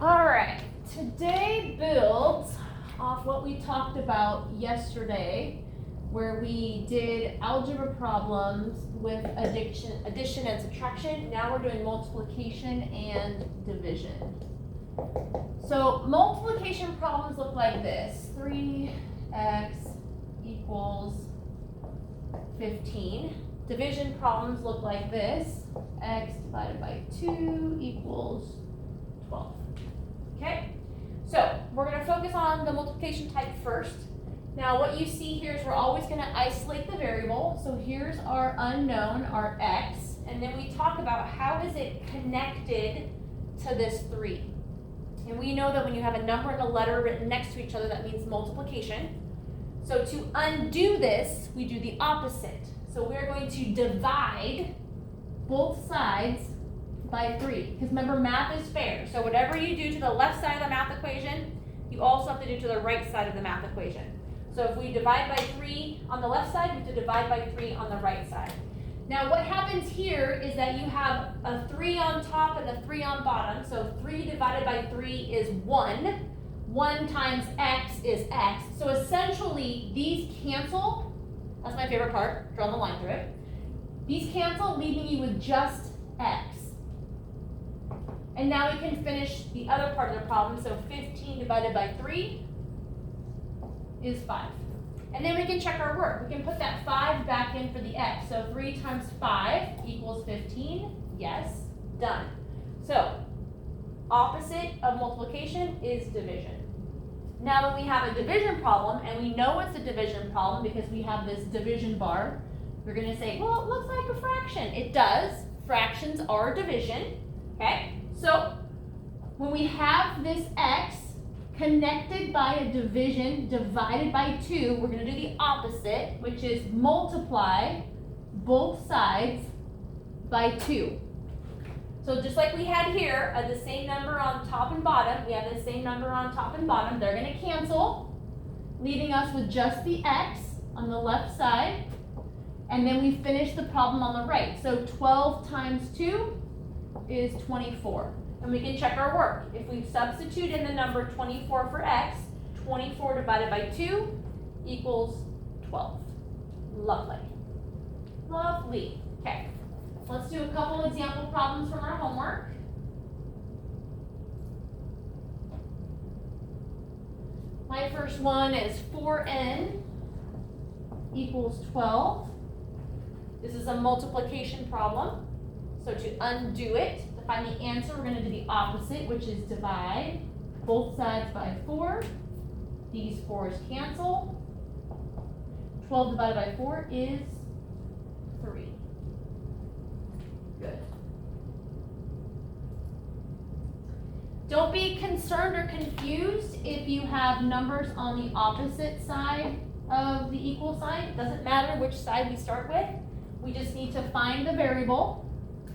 All right, today builds off what we talked about yesterday, where we did algebra problems with addition and subtraction. Now we're doing multiplication and division. So multiplication problems look like this: 3x equals 15. Division problems look like this: x divided by 2 equals 12. Okay, so we're going to focus on the multiplication type first. Now what you see here is we're always going to isolate the variable. So here's our unknown, our x, and then we talk about how is it connected to this 3. And we know that when you have a number and a letter written next to each other, that means multiplication. So to undo this, we do the opposite. So we're going to divide both sides by 3, because remember, math is fair. So whatever you do to the left side of the math equation, you also have to do to the right side of the math equation. So if we divide by 3 on the left side, we have to divide by 3 on the right side. Now what happens here is that you have a 3 on top and a 3 on bottom. So 3 divided by 3 is 1. 1 times x is x. So essentially these cancel. That's my favorite part, draw the line through it. These cancel, leaving you with just x. And now we can finish the other part of the problem. So 15 divided by 3 is 5. And then we can check our work. We can put that 5 back in for the x. So 3 times 5 equals 15. Yes, done. So opposite of multiplication is division. Now when we have a division problem, and we know it's a division problem because we have this division bar, we're going to say, well, it looks like a fraction. It does. Fractions are division. Okay? So when we have this x connected by a division divided by 2, we're going to do the opposite, which is multiply both sides by 2. So just like we had here, the same number on top and bottom, we have the same number on top and bottom. They're going to cancel, leaving us with just the x on the left side. And then we finish the problem on the right. So 12 times 2 is 24. And we can check our work. If we substitute in the number 24 for x, 24 divided by 2 equals 12. Lovely. Lovely. Okay. Let's do a couple example problems from our homework. My first one is 4n equals 12. This is a multiplication problem. So to undo it, to find the answer, we're going to do the opposite, which is divide both sides by 4. These 4's cancel. 12 divided by 4 is 3. Good. Don't be concerned or confused if you have numbers on the opposite side of the equal sign. It doesn't matter which side we start with. We just need to find the variable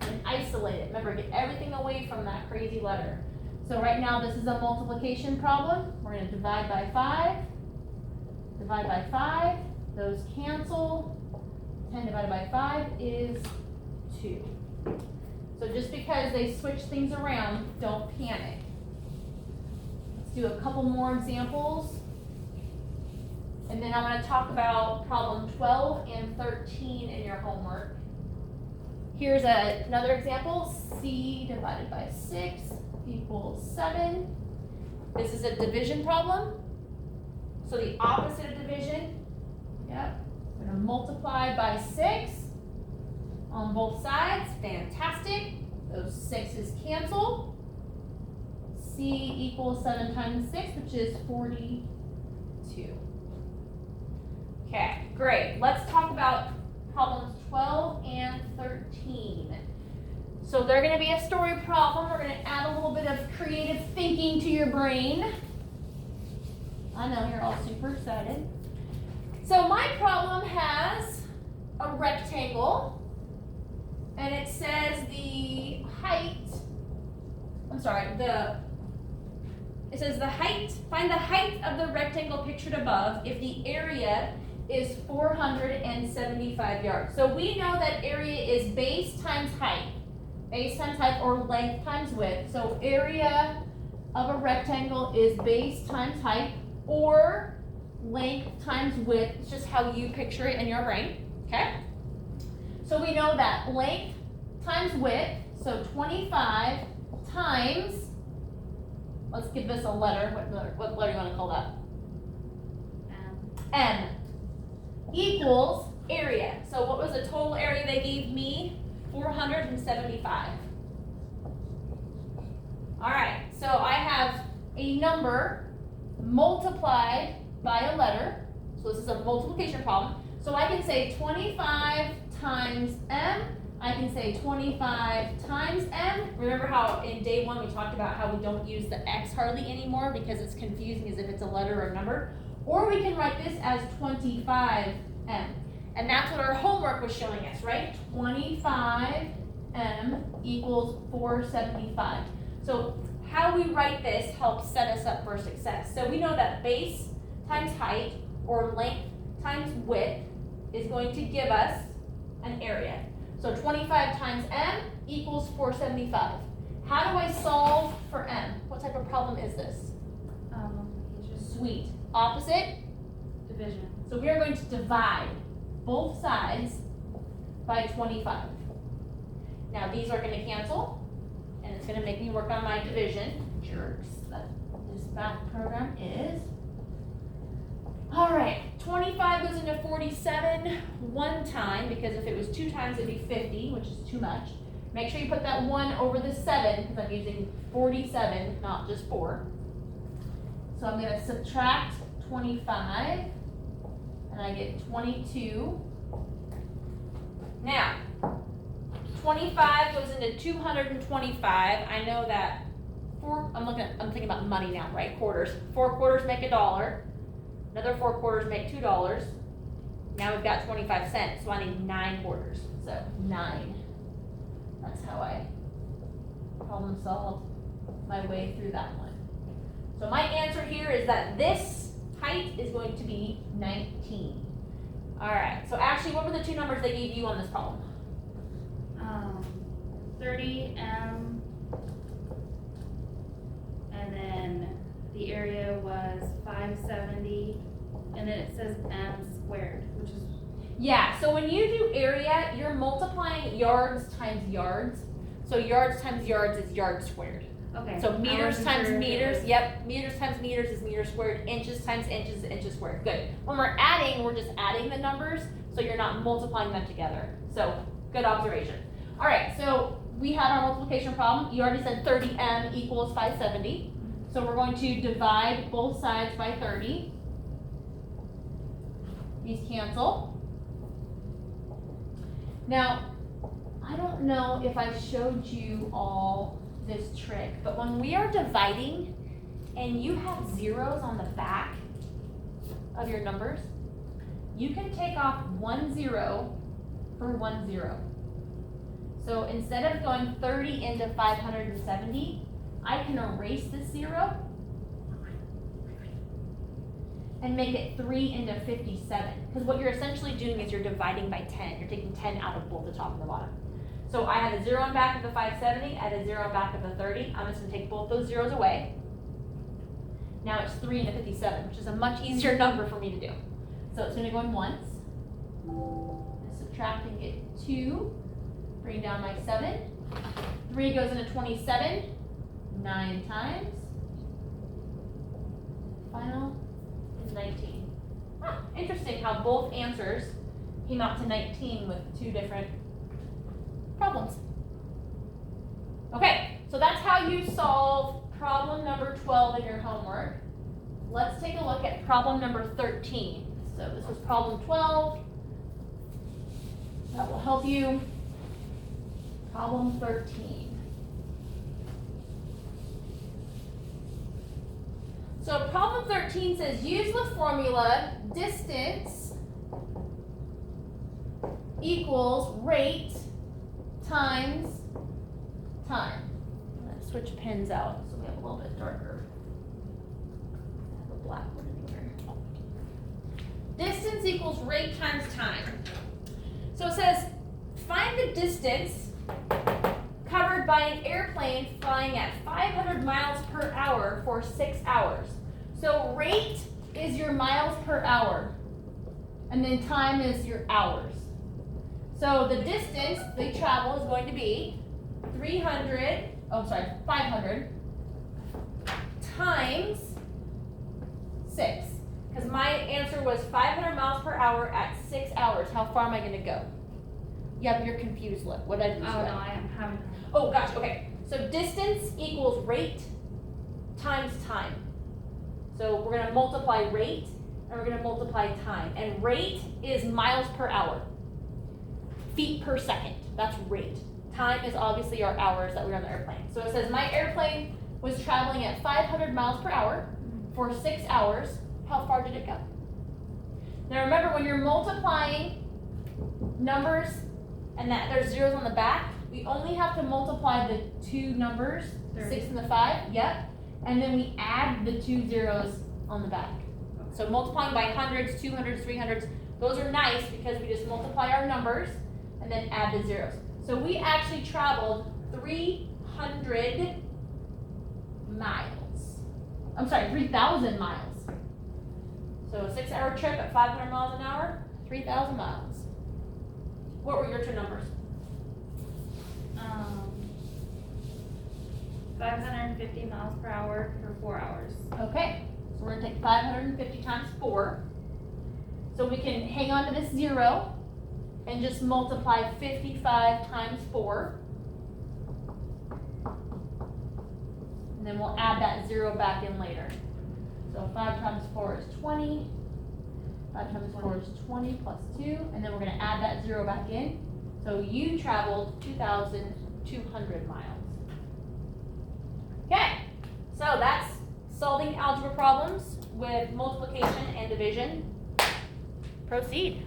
and isolate it. Remember, get everything away from that crazy letter. So right now this is a multiplication problem. We're going to divide by 5. Divide by 5. Those cancel. 10 divided by 5 is 2. So just because they switch things around, don't panic. Let's do a couple more examples. And then I'm going to talk about problem 12 and 13 in your homework. Here's another example. C divided by 6 equals 7. This is a division problem. So the opposite of division, yep, we're going to multiply by 6 on both sides. Fantastic. Those 6's cancel. C equals 7 times 6, which is 42. Okay, great. Let's talk about problems 12 and 13. So they're going to be a story problem. We're going to add a little bit of creative thinking to your brain. I know you're all super excited. So my problem has a rectangle, and it says the height, find the height of the rectangle pictured above if the area is 475 yards. So we know that area is base times height. Base times height, or length times width. So area of a rectangle is base times height, or length times width. It's just how you picture it in your brain, okay? So we know that length times width, so 25 times, let's give this a letter. What letter do you want to call that? M. Equals area. So what was the total area they gave me? 475. All right, so I have a number multiplied by a letter. So this is a multiplication problem. So I can say 25 times m. I can say 25 times m. Remember how in day one we talked about how we don't use the x hardly anymore because it's confusing as if it's a letter or a number. Or we can write this as 25m. And that's what our homework was showing us, right? 25m equals 475. So how we write this helps set us up for success. So we know that base times height, or length times width, is going to give us an area. So 25 times m equals 475. How do I solve for m? What type of problem is this? Sweet. Opposite? Division. So we are going to divide both sides by 25. Now these are going to cancel, and it's going to make me work on my division. Jerks, that this math program is. All right, 25 goes into 47 one time, because if it was 2 times it'd be 50, which is too much. Make sure you put that 1 over the 7, because I'm using 47, not just 4. So I'm going to subtract 25, and I get 22. Now, 25 goes into 225. I know that I'm thinking about money now, right? Quarters. 4 quarters make $1. Another 4 quarters make $2. Now we've got 25 cents, so I need 9 quarters. So 9. That's how I problem solve my way through that one. So my answer here is that this height is going to be 19. All right, so actually, what were the 2 numbers they gave you on this problem? 30m, and then the area was 570, and then it says m squared, which is... Yeah, so when you do area, you're multiplying yards times yards. So yards times yards is yards squared. Okay. So meters times meters, yep, meters times meters is meters squared, inches times inches is inches squared. Good. When we're adding, we're just adding the numbers, so you're not multiplying them together. So, good observation. All right, so we had our multiplication problem. You already said 30m equals 570. So we're going to divide both sides by 30. These cancel. Now, I don't know if I showed you all this trick, but when we are dividing and you have zeros on the back of your numbers, you can take off 1 0 for 1 0. So instead of going 30 into 570, I can erase this 0 and make it 3 into 57. Because what you're essentially doing is you're dividing by 10. You're taking 10 out of both the top and the bottom. So I had a 0 on back of the 570, I had a 0 on back of the 30. I'm just going to take both those zeros away. Now it's 3 into 57, which is a much easier number for me to do. So it's going to go in once. Subtract and get 2. Bring down my 7. 3 goes into 27 9 times. Final is 19. Huh, interesting how both answers came out to 19 with 2 different problems. Okay, so that's how you solve problem number 12 in your homework. Let's take a look at problem number 13. So this was problem 12. That will help you. Problem 13. So problem 13 says use the formula distance equals rate times time. I'm going to switch pens out so we have a little bit darker. I have a black one in here. Distance equals rate times time. So it says find the distance covered by an airplane flying at 500 miles per hour hour for 6 hours. So rate is your miles per hour, and then time is your hours. So the distance they travel is going to be 500 times 6. Because my answer was 500 miles per hour at 6 hours. How far am I going to go? Yep, you're confused. Look, what did I do? Oh, no, I am having. Oh, gosh, okay. So distance equals rate times time. So we're going to multiply rate, and we're going to multiply time. And rate is miles per hour. Feet per second. That's rate. Time is obviously our hours that we're on the airplane. So it says my airplane was traveling at 500 miles per hour for 6 hours. How far did it go? Now remember, when you're multiplying numbers and that there's zeros on the back, we only have to multiply the two numbers, 6 and the 5, yep, and then we add the 2 zeros on the back. So multiplying by hundreds, 200s, 300s, those are nice because we just multiply our numbers and then add the zeros. So we actually traveled 300 miles. I'm sorry, 3,000 miles. So a 6-hour trip at 500 miles an hour, 3,000 miles. What were your two numbers? 550 miles per hour for 4 hours. Okay, so we're gonna take 550 times 4. So we can hang on to this 0 and just multiply 55 times 4. And then we'll add that 0 back in later. So 5 times 4 is 20. 5 times 4 is 20 plus 2. And then we're going to add that 0 back in. So you traveled 2,200 miles. Okay, so that's solving algebra problems with multiplication and division. Proceed.